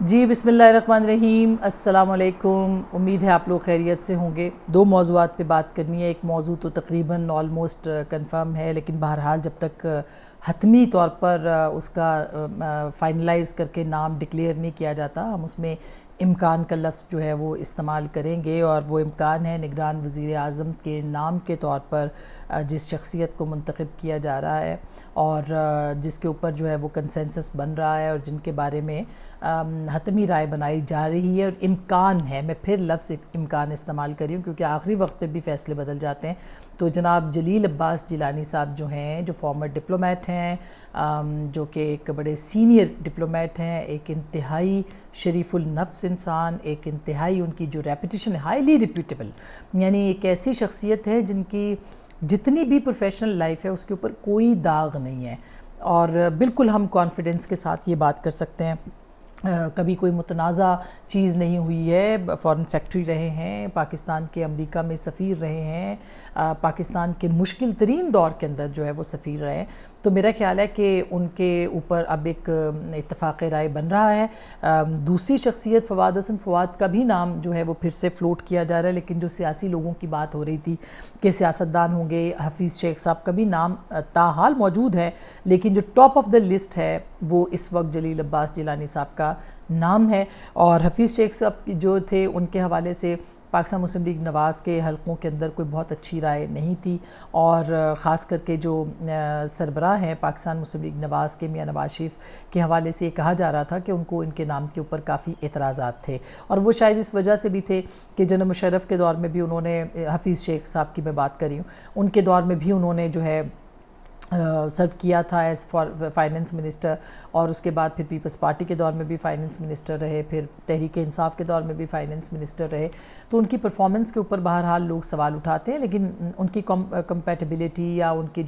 جی بسم اللہ الرحمن الرحیم، السلام علیکم۔ امید ہے آپ لوگ خیریت سے ہوں گے۔ دو موضوعات پہ بات کرنی ہے۔ ایک موضوع تو تقریباً آلموسٹ کنفرم ہے، لیکن بہرحال جب تک حتمی طور پر اس کا فائنلائز کر کے نام ڈکلیئر نہیں کیا جاتا، ہم اس میں امکان کا لفظ جو ہے وہ استعمال کریں گے، اور وہ امکان ہے نگران وزیر اعظم کے نام کے طور پر جس شخصیت کو منتخب کیا جا رہا ہے اور جس کے اوپر جو ہے وہ کنسنسس بن رہا ہے اور جن کے بارے میں حتمی رائے بنائی جا رہی ہے، اور امکان ہے، میں پھر لفظ امکان استعمال کر رہی ہوں کیونکہ آخری وقت پہ بھی فیصلے بدل جاتے ہیں۔ تو جناب جلیل عباس جیلانی صاحب جو ہیں، جو فارمر ڈپلومیٹ ہیں، جو کہ ایک بڑے سینئر ڈپلومیٹ ہیں، ایک انتہائی شریف النفس انسان، ایک انتہائی ان کی جو ریپوٹیشن ہے ہائیلی ریپیوٹیبل، یعنی ایک ایسی شخصیت ہے جن کی جتنی بھی پروفیشنل لائف ہے اس کے اوپر کوئی داغ نہیں ہے، اور بالکل ہم کانفیڈنس کے ساتھ یہ بات کر سکتے ہیں۔ کبھی کوئی متنازع چیز نہیں ہوئی ہے، فارن سیکرٹری رہے ہیں، پاکستان کے امریکہ میں سفیر رہے ہیں، پاکستان کے مشکل ترین دور کے اندر جو ہے وہ سفیر رہے ہیں۔ تو میرا خیال ہے کہ ان کے اوپر اب ایک اتفاق رائے بن رہا ہے۔ دوسری شخصیت فواد حسن فواد کا بھی نام جو ہے وہ پھر سے فلوٹ کیا جا رہا ہے، لیکن جو سیاسی لوگوں کی بات ہو رہی تھی کہ سیاستدان ہوں گے، حفیظ شیخ صاحب کا بھی نام تاحال موجود ہے، لیکن جو ٹاپ آف دا لسٹ ہے وہ اس وقت جلیل عباس جیلانی صاحب کا نام ہے۔ اور حفیظ شیخ صاحب جو تھے ان کے حوالے سے پاکستان مسلم لیگ نواز کے حلقوں کے اندر کوئی بہت اچھی رائے نہیں تھی، اور خاص کر کے جو سربراہ ہیں پاکستان مسلم لیگ نواز کے میاں نواز شریف کے حوالے سے یہ کہا جا رہا تھا کہ ان کو ان کے نام کے اوپر کافی اعتراضات تھے، اور وہ شاید اس وجہ سے بھی تھے کہ جنرل مشرف کے دور میں بھی انہوں نے، حفیظ شیخ صاحب کی میں بات کر رہی ہوں، ان کے دور میں بھی انہوں نے جو ہے سرو کیا تھا ایز فائننس منسٹر، اور اس کے بعد پھر پیپلز پارٹی کے دور میں بھی فائننس منسٹر رہے، پھر تحریک انصاف کے دور میں بھی فائننس منسٹر رہے۔ تو ان کی پرفارمنس کے اوپر بہرحال لوگ سوال اٹھاتے ہیں، لیکن ان کی کمپیٹیبلٹی یا ان کی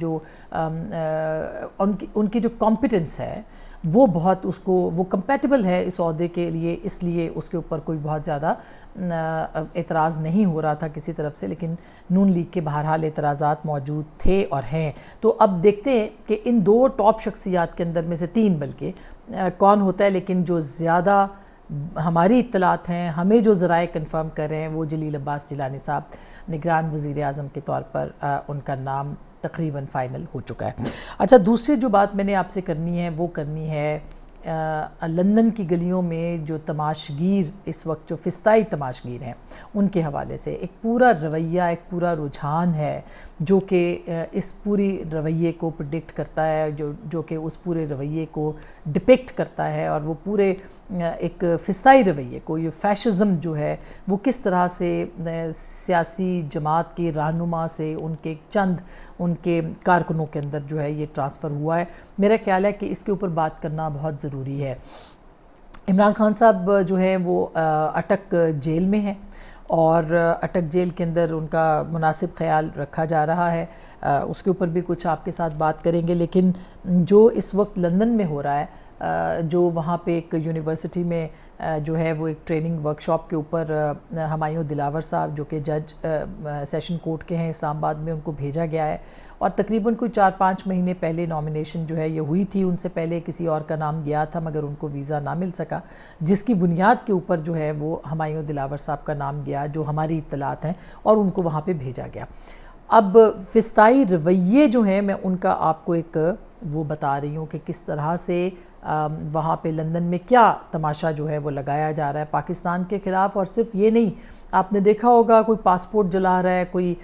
جو کمپیٹنس ہے وہ بہت وہ کمپیٹیبل ہے اس عہدے کے لیے، اس لیے اس کے اوپر کوئی بہت زیادہ اعتراض نہیں ہو رہا تھا کسی طرف سے، لیکن نون لیگ کے بہرحال اعتراضات موجود تھے اور ہیں۔ تو اب دیکھتے ہیں کہ ان دو ٹاپ شخصیات کے اندر میں سے تین بلکہ کون ہوتا ہے، لیکن جو زیادہ ہماری اطلاعات ہیں، ہمیں جو ذرائع کنفرم کر رہے ہیں، وہ جلیل عباس جیلانی صاحب نگران وزیر اعظم کے طور پر ان کا نام تقریباً فائنل ہو چکا ہے۔ اچھا، دوسری جو بات میں نے آپ سے کرنی ہے وہ کرنی ہے لندن کی گلیوں میں جو تماشگیر اس وقت جو فسطائی تماشگیر ہیں ان کے حوالے سے ایک پورا رویہ، ایک پورا رجحان ہے جو کہ اس پوری رویے کو پریڈکٹ کرتا ہے، جو کہ اس پورے رویے کو ڈپکٹ کرتا ہے، اور وہ پورے ایک فسطائی رویے کو، یہ فیشزم جو ہے وہ کس طرح سے سیاسی جماعت کے رہنما سے ان کے کارکنوں کے اندر جو ہے یہ ٹرانسفر ہوا ہے۔ میرا خیال ہے کہ اس کے اوپر بات کرنا بہت ضروری ہے۔ عمران خان صاحب جو ہیں وہ اٹک جیل میں ہیں، اور اٹک جیل کے اندر ان کا مناسب خیال رکھا جا رہا ہے، اس کے اوپر بھی کچھ آپ کے ساتھ بات کریں گے۔ لیکن جو اس وقت لندن میں ہو رہا ہے، جو وہاں پہ ایک یونیورسٹی میں جو ہے وہ ایک ٹریننگ ورکشاپ کے اوپر ہمایوں دلاور صاحب جو کہ جج سیشن کورٹ کے ہیں اسلام آباد میں، ان کو بھیجا گیا ہے، اور تقریباً کوئی 4-5 مہینے پہلے نامینیشن جو ہے یہ ہوئی تھی، ان سے پہلے کسی اور کا نام گیا تھا مگر ان کو ویزا نہ مل سکا، جس کی بنیاد کے اوپر جو ہے وہ ہمایوں دلاور صاحب کا نام گیا، جو ہماری اطلاعات ہیں، اور ان کو وہاں پہ بھیجا گیا۔ اب فسطائی رویے جو ہیں میں ان کا آپ کو ایک وہ بتا رہی ہوں کہ کس طرح سے وہاں پہ لندن میں کیا تماشا جو ہے وہ لگایا جا رہا ہے پاکستان کے خلاف، اور صرف یہ نہیں، آپ نے دیکھا ہوگا کوئی پاسپورٹ جلا رہا ہے، کوئی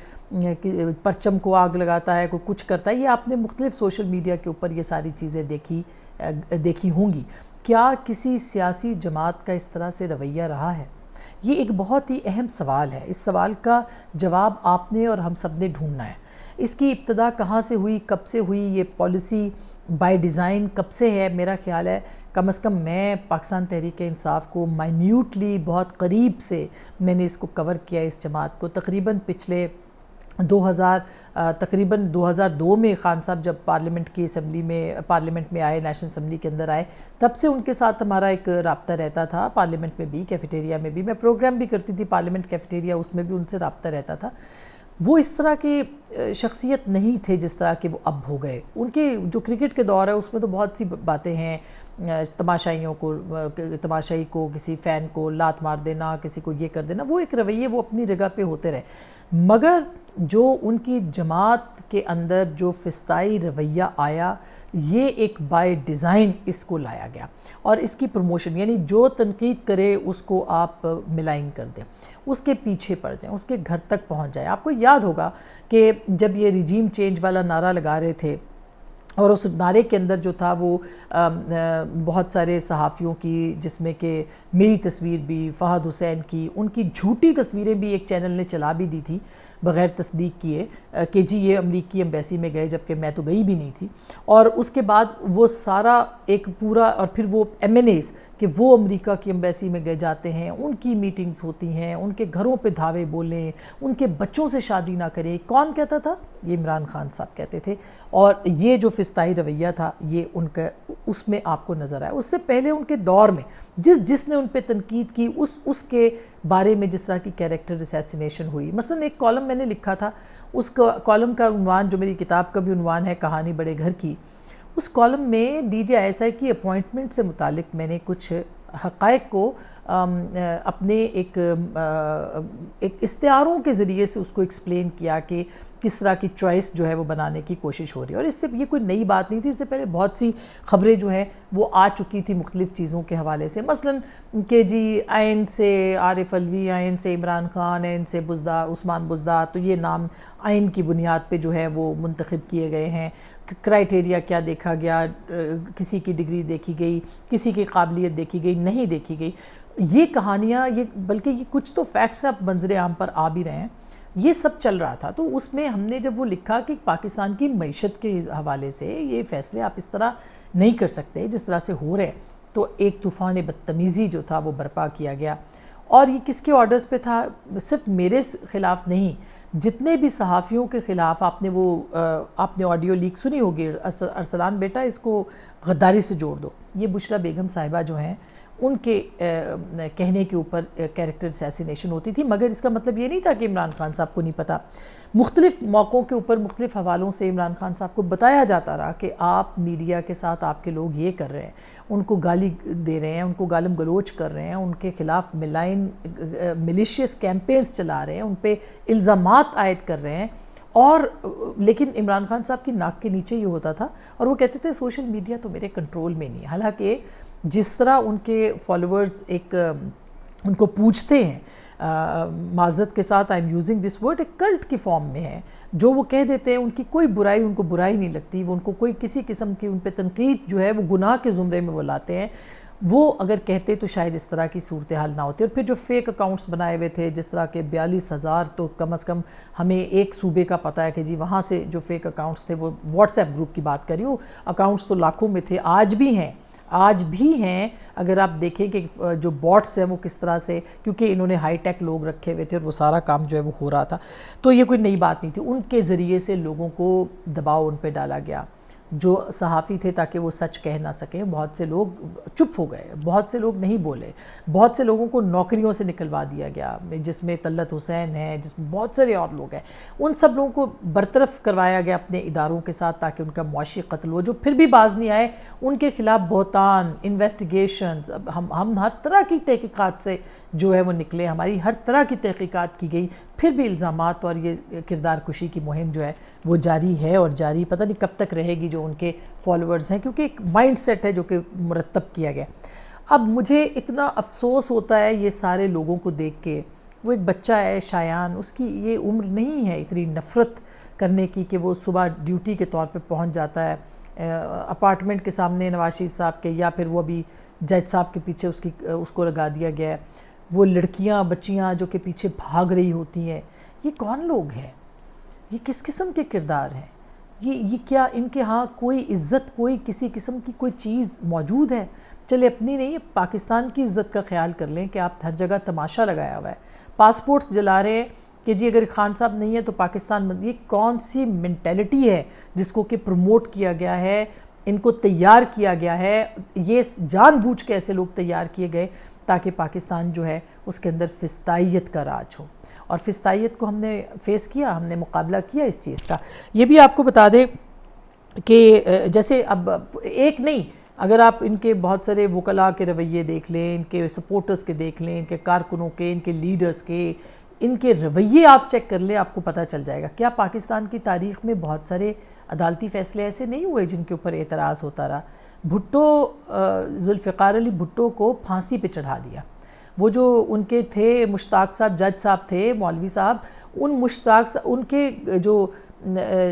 پرچم کو آگ لگاتا ہے، کوئی کچھ کرتا ہے، یہ آپ نے مختلف سوشل میڈیا کے اوپر یہ ساری چیزیں دیکھی ہوں گی۔ کیا کسی سیاسی جماعت کا اس طرح سے رویہ رہا ہے؟ یہ ایک بہت ہی اہم سوال ہے، اس سوال کا جواب آپ نے اور ہم سب نے ڈھونڈنا ہے۔ اس کی ابتدا کہاں سے ہوئی، کب سے ہوئی، یہ پالیسی بائی ڈیزائن کب سے ہے؟ میرا خیال ہے کم از کم میں پاکستان تحریک انصاف کو مائنیوٹلی بہت قریب سے میں نے اس کو کور کیا، اس جماعت کو تقریباً پچھلے 2002 میں خان صاحب جب پارلیمنٹ میں آئے، نیشنل اسمبلی کے اندر آئے، تب سے ان کے ساتھ ہمارا ایک رابطہ رہتا تھا، پارلیمنٹ میں بھی، کیفیٹیریا میں بھی، میں پروگرام بھی کرتی تھی پارلیمنٹ کیفیٹیریا، اس میں بھی ان سے رابطہ رہتا تھا۔ وہ اس طرح کی شخصیت نہیں تھے جس طرح کہ وہ اب ہو گئے۔ ان کے جو کرکٹ کے دور ہے اس میں تو بہت سی باتیں ہیں، تماشائیوں کو تماشائی کو کسی فین کو لات مار دینا، کسی کو یہ کر دینا، وہ ایک رویے وہ اپنی جگہ پہ ہوتے رہے، مگر جو ان کی جماعت کے اندر جو فسطائی رویہ آیا یہ ایک بائی ڈیزائن اس کو لایا گیا، اور اس کی پروموشن یعنی جو تنقید کرے اس کو آپ ملائن کر دیں، اس کے پیچھے پڑ جائیں، اس کے گھر تک پہنچ جائیں۔ آپ کو یاد ہوگا کہ جب یہ ریجیم چینج والا نعرہ لگا رہے تھے اور اس نعرے کے اندر جو تھا وہ بہت سارے صحافیوں کی، جس میں کہ میری تصویر بھی، فہد حسین کی، ان کی جھوٹی تصویریں بھی ایک چینل نے چلا بھی دی تھی بغیر تصدیق کیے کہ جی یہ امریکی ایمبیسی میں گئے، جبکہ میں تو گئی بھی نہیں تھی، اور اس کے بعد وہ سارا ایک پورا، اور پھر وہ ایم این ایز کہ وہ امریکہ کی ایمبیسی میں گئے جاتے ہیں، ان کی میٹنگز ہوتی ہیں، ان کے گھروں پہ دھاوے بولیں، ان کے بچوں سے شادی نہ کرے۔ کون کہتا تھا؟ یہ عمران خان صاحب کہتے تھے، اور یہ جو فسطائی رویہ تھا یہ ان کا اس میں آپ کو نظر آیا۔ اس سے پہلے ان کے دور میں جس نے ان پہ تنقید کی اس کے بارے میں جس طرح کی کیریکٹر اسیسینیشن ہوئی، مثلا ایک کالم میں نے لکھا تھا، اس کالم کا عنوان جو میری کتاب کا بھی عنوان ہے کہانی بڑے گھر کی، اس کالم میں D J I S I کی اپوائنٹمنٹ سے متعلق میں نے کچھ حقائق کو اپنے ایک استعاروں کے ذریعے سے اس کو ایکسپلین کیا کہ کس طرح کی چوائس جو ہے وہ بنانے کی کوشش ہو رہی ہے، اور اس سے یہ کوئی نئی بات نہیں تھی، اس سے پہلے بہت سی خبریں جو ہیں وہ آ چکی تھی مختلف چیزوں کے حوالے سے، مثلا کہ جی آئین سے عارف علوی، آئین سے عمران خان، آئین سے عثمان بزدار، تو یہ نام آئین کی بنیاد پہ جو ہے وہ منتخب کیے گئے ہیں، کرائیٹیریا کیا دیکھا گیا، کسی کی ڈگری دیکھی گئی، کسی کی قابلیت دیکھی گئی، نہیں دیکھی گئی، یہ کہانیاں، بلکہ یہ کچھ تو فیکٹس اب منظر عام پر آ بھی رہے ہیں، یہ سب چل رہا تھا۔ تو اس میں ہم نے جب وہ لکھا کہ پاکستان کی معیشت کے حوالے سے یہ فیصلے آپ اس طرح نہیں کر سکتے جس طرح سے ہو رہے، تو ایک طوفان بدتمیزی جو تھا وہ برپا کیا گیا، اور یہ کس کے آرڈرز پہ تھا؟ صرف میرے خلاف نہیں، جتنے بھی صحافیوں کے خلاف آپ نے آڈیو لیک سنی ہوگی، ارسلان بیٹا اس کو غداری سے جوڑ دو، یہ بشرا بیگم صاحبہ جو ہیں ان کے کہنے کے اوپر کیریکٹر اسیسینیشن ہوتی تھی، مگر اس کا مطلب یہ نہیں تھا کہ عمران خان صاحب کو نہیں پتہ۔ مختلف موقعوں کے اوپر مختلف حوالوں سے عمران خان صاحب کو بتایا جاتا رہا کہ آپ میڈیا کے ساتھ آپ کے لوگ یہ کر رہے ہیں، ان کو گالی دے رہے ہیں، ان کو گالم گلوچ کر رہے ہیں، ان کے خلاف ملیشیس کیمپینز چلا رہے ہیں، ان پہ الزامات عائد کر رہے ہیں، اور لیکن عمران خان صاحب کی ناک کے نیچے یہ ہوتا تھا، اور وہ کہتے تھے سوشل میڈیا تو میرے کنٹرول میں نہیں ہے، حالانکہ جس طرح ان کے فالوورز ان کو پوچھتے ہیں، معذرت کے ساتھ I am using this word, ایک کلٹ کی فارم میں ہے، جو وہ کہہ دیتے ہیں، ان کی کوئی برائی ان کو برائی نہیں لگتی، وہ ان کو کوئی کسی قسم کی ان پہ تنقید جو ہے وہ گناہ کے زمرے میں وہ لاتے ہیں، وہ اگر کہتے تو شاید اس طرح کی صورتحال نہ ہوتی۔ اور پھر جو فیک اکاؤنٹس بنائے ہوئے تھے، جس طرح کے 42,000 تو کم از کم ہمیں ایک صوبے کا پتہ ہے کہ جی وہاں سے جو فیک اکاؤنٹس تھے، وہ واٹس ایپ گروپ کی بات کری ہوں، اکاؤنٹس تو لاکھوں میں تھے، آج بھی ہیں، اگر آپ دیکھیں کہ جو باٹس ہیں وہ کس طرح سے، کیونکہ انہوں نے ہائی ٹیک لوگ رکھے ہوئے تھے اور وہ سارا کام جو ہے وہ ہو رہا تھا، تو یہ کوئی نئی بات نہیں تھی، ان کے ذریعے سے لوگوں کو دباؤ ان پہ ڈالا گیا، جو صحافی تھے تاکہ وہ سچ کہہ نہ سکیں، بہت سے لوگ چپ ہو گئے، بہت سے لوگ نہیں بولے، بہت سے لوگوں کو نوکریوں سے نکلوا دیا گیا، جس میں طلعت حسین ہے، جس میں بہت سارے اور لوگ ہیں، ان سب لوگوں کو برطرف کروایا گیا اپنے اداروں کے ساتھ تاکہ ان کا معاشی قتل ہو، جو پھر بھی باز نہیں آئے، ان کے خلاف بہتان، انویسٹیگیشنز، ہم ہر طرح کی تحقیقات سے جو ہے وہ نکلے، ہماری ہر طرح کی تحقیقات کی گئی، پھر بھی الزامات اور یہ کردار کشی کی مہم جو ہے وہ جاری ہے، اور جاری پتہ نہیں کب تک رہے گی جو ان کے فالوورز ہیں، کیونکہ ایک مائنڈ سیٹ ہے جو کہ مرتب کیا گیا۔ اب مجھے اتنا افسوس ہوتا ہے یہ سارے لوگوں کو دیکھ کے، وہ ایک بچہ ہے شایان، اس کی یہ عمر نہیں ہے اتنی نفرت کرنے کی کہ وہ صبح ڈیوٹی کے طور پہ پہنچ جاتا ہے اپارٹمنٹ کے سامنے نواز شریف صاحب کے، یا پھر وہ ابھی جج صاحب کے پیچھے اس کو لگا دیا گیا ہے، وہ لڑکیاں بچیاں جو کہ پیچھے بھاگ رہی ہوتی ہیں، یہ کون لوگ ہیں؟ یہ کس قسم کے کردار ہیں؟ یہ کیا ان کے ہاں کوئی عزت، کوئی کسی قسم کی کوئی چیز موجود ہے؟ چلے اپنی نہیں، پاکستان کی عزت کا خیال کر لیں کہ آپ ہر جگہ تماشا لگایا ہوا ہے، پاسپورٹس جلا رہے ہیں کہ جی اگر خان صاحب نہیں ہے تو پاکستان، یہ کون سی مینٹیلٹی ہے جس کو کہ پروموٹ کیا گیا ہے، ان کو تیار کیا گیا ہے، یہ جان بوجھ کے ایسے لوگ تیار کیے گئے تاکہ پاکستان جو ہے اس کے اندر فسطائیت کا راج ہو، اور فسطائیت کو ہم نے فیس کیا، ہم نے مقابلہ کیا اس چیز کا۔ یہ بھی آپ کو بتا دیں کہ جیسے اب ایک نہیں، اگر آپ ان کے بہت سارے وکلاء کے رویے دیکھ لیں، ان کے سپورٹرز کے دیکھ لیں، ان کے کارکنوں کے، ان کے لیڈرز کے، ان کے رویے آپ چیک کر لیں، آپ کو پتہ چل جائے گا. کیا پاکستان کی تاریخ میں بہت سارے عدالتی فیصلے ایسے نہیں ہوئے جن کے اوپر اعتراض ہوتا رہا؟ بھٹو، ذوالفقار علی بھٹو کو پھانسی پہ چڑھا دیا. وہ جو ان کے تھے مشتاق صاحب، جج صاحب تھے، مولوی صاحب، ان کے جو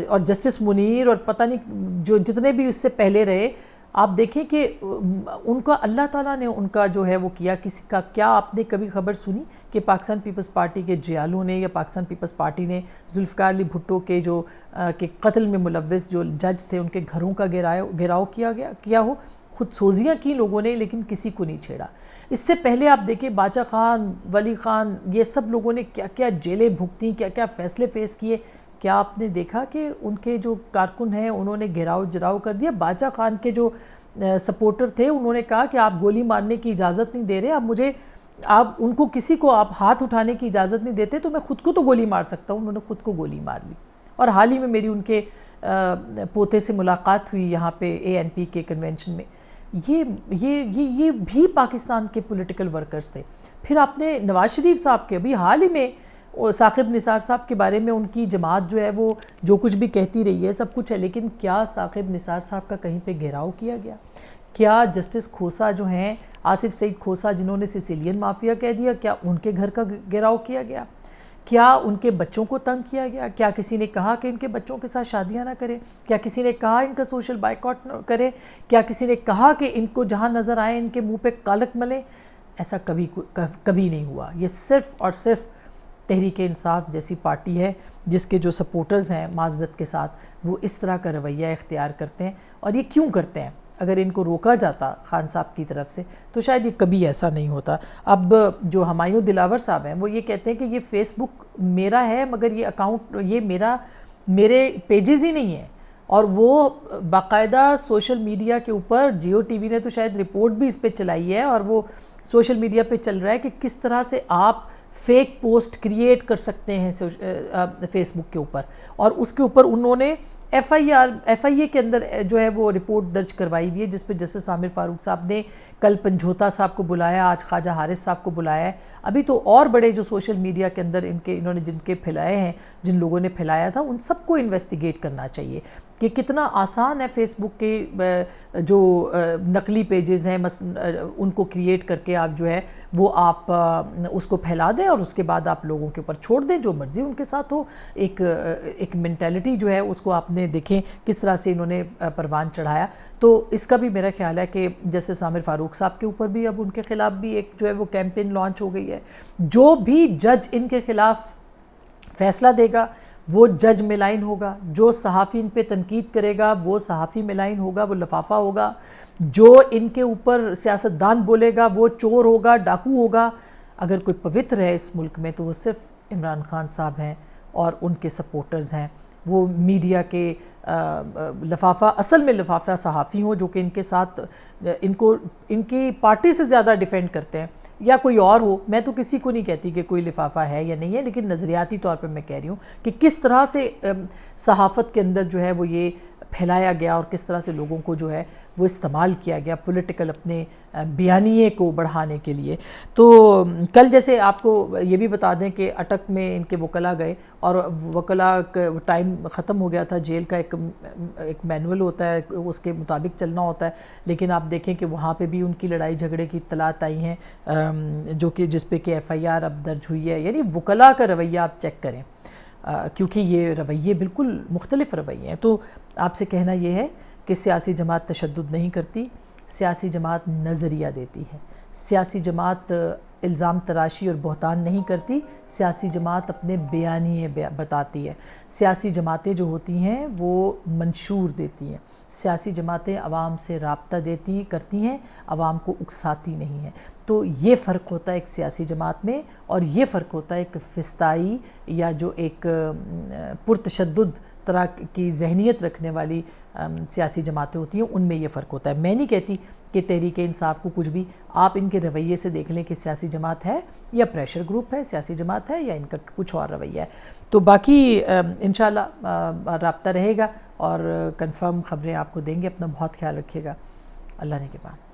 اور جسٹس منیر اور پتہ نہیں جو جتنے بھی اس سے پہلے رہے، آپ دیکھیں کہ ان کا اللہ تعالیٰ نے ان کا جو ہے وہ کیا. کسی کا کیا آپ نے کبھی خبر سنی کہ پاکستان پیپلز پارٹی کے جیالوں نے یا پاکستان پیپلز پارٹی نے ذوالفقار علی بھٹو کے جو کہ قتل میں ملوث جو جج تھے ان کے گھروں کا گھیراؤ کیا ہو؟ خود سوزیاں کی لوگوں نے، لیکن کسی کو نہیں چھیڑا. اس سے پہلے آپ دیکھیں باچا خان، ولی خان، یہ سب لوگوں نے کیا کیا جیلیں بھگتیں، کیا کیا فیصلے فیس کیے. کیا آپ نے دیکھا کہ ان کے جو کارکن ہیں انہوں نے گھیراؤ کر دیا؟ باچا خان کے جو سپورٹر تھے انہوں نے کہا کہ آپ گولی مارنے کی اجازت نہیں دے رہے، آپ ان کو کسی کو آپ ہاتھ اٹھانے کی اجازت نہیں دیتے، تو میں خود کو تو گولی مار سکتا ہوں. انہوں نے خود کو گولی مار لی. اور حال ہی میں میری ان کے پوتے سے ملاقات ہوئی یہاں پہ ANP کے کنونشن میں. یہ بھی پاکستان کے پولیٹیکل ورکرز تھے. پھر آپ نے نواز شریف صاحب کے ابھی حال ہی میں ثاقب نثار صاحب کے بارے میں ان کی جماعت جو ہے وہ جو کچھ بھی کہتی رہی ہے سب کچھ ہے، لیکن کیا ثاقب نثار صاحب کا کہیں پہ گھیراؤ کیا گیا؟ کیا جسٹس کھوسا جو ہیں، آصف سعید کھوسا جنہوں نے سیسیلین مافیا کہہ دیا، کیا ان کے گھر کا گھیراؤ کیا گیا؟ کیا ان کے بچوں کو تنگ کیا گیا؟ کیا کسی نے کہا کہ ان کے بچوں کے ساتھ شادیاں نہ کریں؟ کیا کسی نے کہا ان کا سوشل بائیکاٹ نہ کرے؟ کیا کسی نے کہا کہ ان کو جہاں نظر آئے ان کے منہ پہ کالک ملے؟ ایسا کبھی نہیں ہوا. یہ صرف اور صرف تحریک انصاف جیسی پارٹی ہے جس کے جو سپورٹرز ہیں معذرت کے ساتھ وہ اس طرح کا رویہ اختیار کرتے ہیں. اور یہ کیوں کرتے ہیں؟ اگر ان کو روکا جاتا خان صاحب کی طرف سے تو شاید یہ کبھی ایسا نہیں ہوتا. اب جو ہمایوں دلاور صاحب ہیں وہ یہ کہتے ہیں کہ یہ فیس بک میرا ہے مگر یہ اکاؤنٹ میرے پیجز ہی نہیں ہیں، اور وہ باقاعدہ سوشل میڈیا کے اوپر جیو ٹی وی نے تو شاید رپورٹ بھی اس پہ چلائی ہے، اور وہ سوشل میڈیا پہ چل رہا ہے کہ کس طرح سے آپ فیک پوسٹ کریٹ کر سکتے ہیں فیس بک کے اوپر. اور اس کے اوپر انہوں نے FIA کے اندر جو ہے وہ رپورٹ درج کروائی ہوئی ہے جس پہ جسٹس عامر فاروق صاحب نے کل پنجھوتا صاحب کو بلایا، آج خواجہ حارث صاحب کو بلایا ہے. ابھی تو اور بڑے جو سوشل میڈیا کے اندر انہوں نے جن کے پھیلائے ہیں، جن لوگوں نے پھیلایا تھا، ان سب کو انویسٹیگیٹ کرنا چاہیے کہ کتنا آسان ہے فیس بک کے جو نقلی پیجز ہیں ان کو کریٹ کر کے آپ جو ہے وہ آپ اس کو پھیلا دیں اور اس کے بعد آپ لوگوں کے اوپر چھوڑ دیں جو مرضی ان کے ساتھ ہو. ایک مینٹیلٹی جو ہے اس کو آپ نے دیکھیں کس طرح سے انہوں نے پروان چڑھایا. تو اس کا بھی میرا خیال ہے کہ جسٹس عامر فاروق صاحب کے اوپر بھی اب ان کے خلاف بھی ایک جو ہے وہ کیمپین لانچ ہو گئی ہے. جو بھی جج ان کے خلاف فیصلہ دے گا وہ جج ملائن ہوگا، جو صحافی ان پہ تنقید کرے گا وہ صحافی ملائن ہوگا، وہ لفافہ ہوگا، جو ان کے اوپر سیاستدان بولے گا وہ چور ہوگا، ڈاکو ہوگا. اگر کوئی پوتر ہے اس ملک میں تو وہ صرف عمران خان صاحب ہیں اور ان کے سپورٹرز ہیں. وہ میڈیا کے لفافہ، اصل میں لفافہ صحافی ہوں جو کہ ان کے ساتھ ان کی پارٹی سے زیادہ ڈیفینڈ کرتے ہیں، یا کوئی اور ہو. میں تو کسی کو نہیں کہتی کہ کوئی لفافہ ہے یا نہیں ہے، لیکن نظریاتی طور پہ میں کہہ رہی ہوں کہ کس طرح سے صحافت کے اندر جو ہے وہ یہ پھیلایا گیا اور کس طرح سے لوگوں کو جو ہے وہ استعمال کیا گیا پولیٹیکل اپنے بیانیے کو بڑھانے کے لیے. تو کل جیسے آپ کو یہ بھی بتا دیں کہ اٹک میں ان کے وکلاء گئے اور وکلاء کا ٹائم ختم ہو گیا تھا. جیل کا ایک مینول ہوتا ہے، اس کے مطابق چلنا ہوتا ہے، لیکن آپ دیکھیں کہ وہاں پہ بھی ان کی لڑائی جھگڑے کی اطلاعات آئی ہیں جو کہ جس پہ کہ FIR اب درج ہوئی ہے. یعنی وکلاء کا رویہ آپ چیک کریں کیونکہ یہ رویے بالکل مختلف رویے ہیں. تو آپ سے کہنا یہ ہے کہ سیاسی جماعت تشدد نہیں کرتی، سیاسی جماعت نظریہ دیتی ہے. سیاسی جماعت الزام تراشی اور بہتان نہیں کرتی، سیاسی جماعت اپنے بیانیے بتاتی ہے. سیاسی جماعتیں جو ہوتی ہیں وہ منشور دیتی ہیں. سیاسی جماعتیں عوام سے رابطہ کرتی ہیں، عوام کو اکساتی نہیں ہیں. تو یہ فرق ہوتا ہے ایک سیاسی جماعت میں، اور یہ فرق ہوتا ہے ایک فسطائی یا جو ایک پرتشدد طرح کی ذہنیت رکھنے والی سیاسی جماعتیں ہوتی ہیں، ان میں یہ فرق ہوتا ہے. میں نہیں کہتی کہ تحریک انصاف کو کچھ بھی، آپ ان کے رویے سے دیکھ لیں کہ سیاسی جماعت ہے یا پریشر گروپ ہے، سیاسی جماعت ہے یا ان کا کچھ اور رویہ ہے. تو باقی انشاءاللہ رابطہ رہے گا اور کنفرم خبریں آپ کو دیں گے. اپنا بہت خیال رکھیے گا. اللہ نے کے بعد.